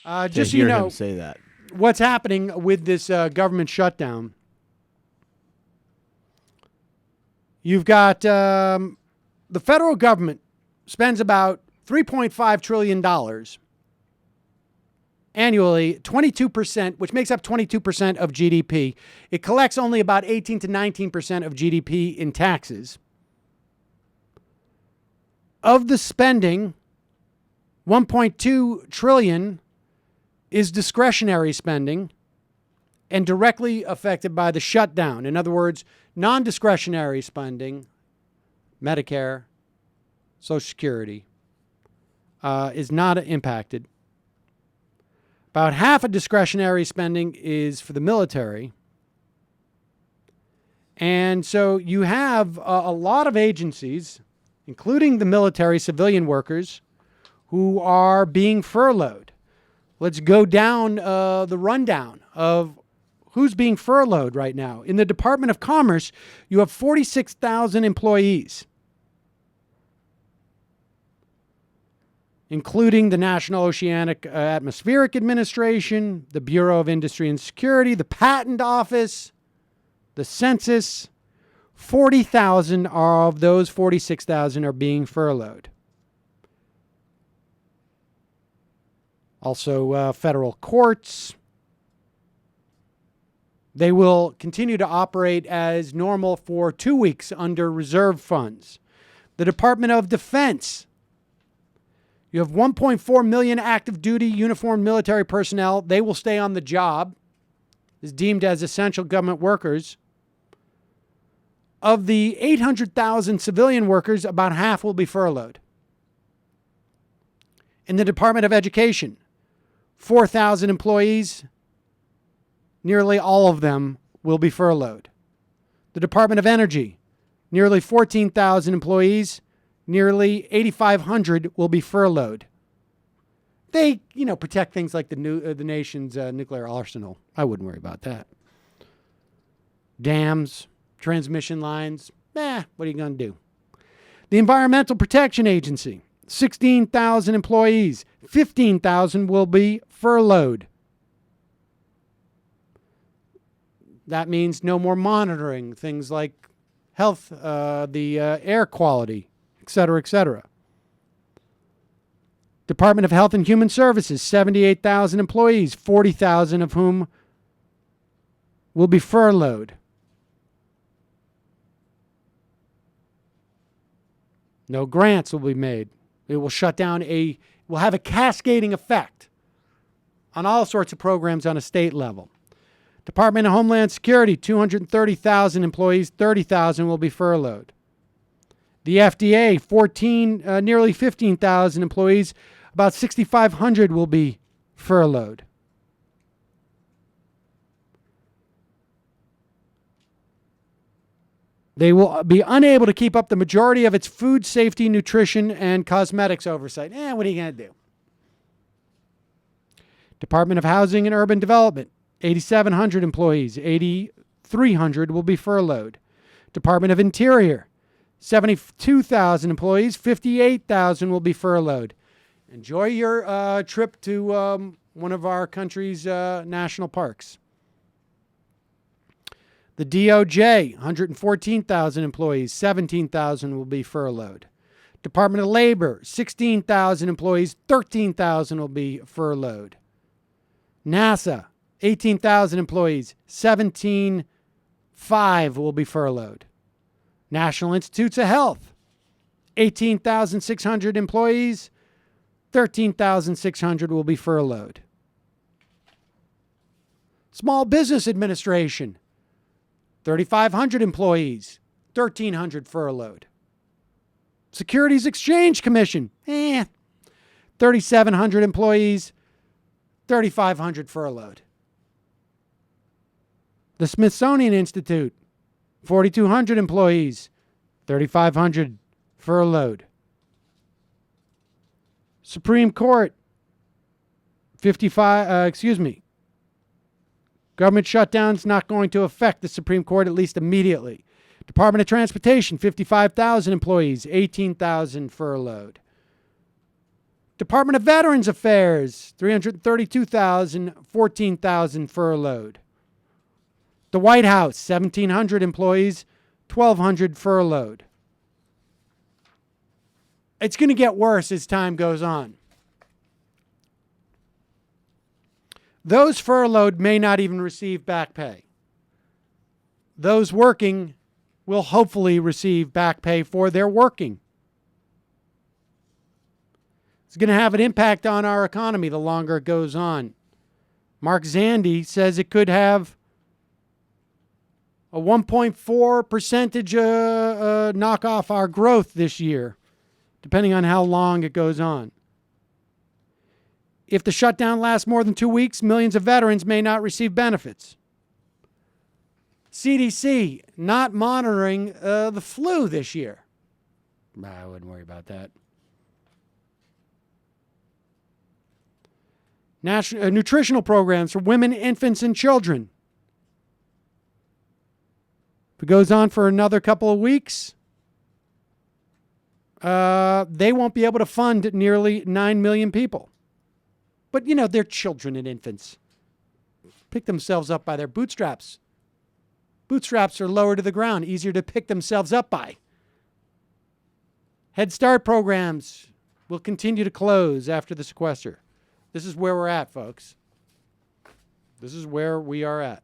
Just so you know, say that. What's happening with this government shutdown. You've got the federal government spends about $3.5 trillion annually, 22%, which makes up 22% of GDP. It collects only about 18 to 19% of GDP in taxes. Of the spending, 1.2 trillion is discretionary spending and directly affected by the shutdown. In other words, non-discretionary spending, Medicare, Social Security, is not impacted. About half of discretionary spending is for the military. And so you have a lot of agencies, including the military civilian workers, who are being furloughed. Let's go down the rundown of who's being furloughed right now. In the Department of Commerce, you have 46,000 employees, including the National Oceanic Atmospheric Administration, the Bureau of Industry and Security, the Patent Office, the Census. 40,000 of those 46,000 are being furloughed. Also, federal courts. They will continue to operate as normal for 2 weeks under reserve funds. The Department of Defense. You have 1.4 million active duty uniformed military personnel. They will stay on the job, is deemed as essential government workers. Of the 800,000 civilian workers, about half will be furloughed. In the Department of Education, 4,000 employees, nearly all of them will be furloughed. The Department of Energy, nearly 14,000 employees, nearly 8,500 will be furloughed. They, protect things like the nation's nuclear arsenal. I wouldn't worry about that. Dams, transmission lines, what are you going to do? The Environmental Protection Agency, 16,000 employees, 15,000 will be furloughed. That means no more monitoring, things like health, the air quality, et cetera, et cetera. Department of Health and Human Services, 78,000 employees, 40,000 of whom will be furloughed. No grants will be made. It will shut down will have a cascading effect on all sorts of programs on a state level. Department of Homeland Security, 230,000 employees, 30,000 will be furloughed. The FDA, nearly 15,000 employees, about 6,500 will be furloughed. They will be unable to keep up the majority of its food safety, nutrition, and cosmetics oversight. What are you going to do? Department of Housing and Urban Development, 8,700 employees, 8,300 will be furloughed. Department of Interior, 72,000 employees, 58,000 will be furloughed. Enjoy your trip to one of our country's national parks. The DOJ, 114,000 employees, 17,000 will be furloughed. Department of Labor, 16,000 employees, 13,000 will be furloughed. NASA, 18,000 employees, 17,500 will be furloughed. National Institutes of Health, 18,600 employees, 13,600 will be furloughed. Small Business Administration, 3,500 employees, 1,300 furloughed. Securities Exchange Commission, 3,700 employees, 3,500 furloughed. The Smithsonian Institute, 4,200 employees, 3,500 furloughed. Supreme Court, government shutdown's not going to affect the Supreme Court, at least immediately. Department of Transportation, 55,000 employees, 18,000 furloughed. Department of Veterans Affairs, 332,000, 14,000 furloughed. The White House, 1,700 employees, 1,200 furloughed. It's going to get worse as time goes on. Those furloughed may not even receive back pay. Those working will hopefully receive back pay for their working. It's going to have an impact on our economy the longer it goes on. Mark Zandi says it could have a 1.4 percentage knock off our growth this year, depending on how long it goes on. If the shutdown lasts more than 2 weeks, millions of veterans may not receive benefits. CDC not monitoring the flu this year. I wouldn't worry about that. Nutritional programs for women, infants, and children. If it goes on for another couple of weeks, they won't be able to fund nearly 9 million people. But, you know, they're children and infants. Pick themselves up by their bootstraps. Bootstraps are lower to the ground, easier to pick themselves up by. Head Start programs will continue to close after the sequester. This is where we're at, folks. This is where we are at.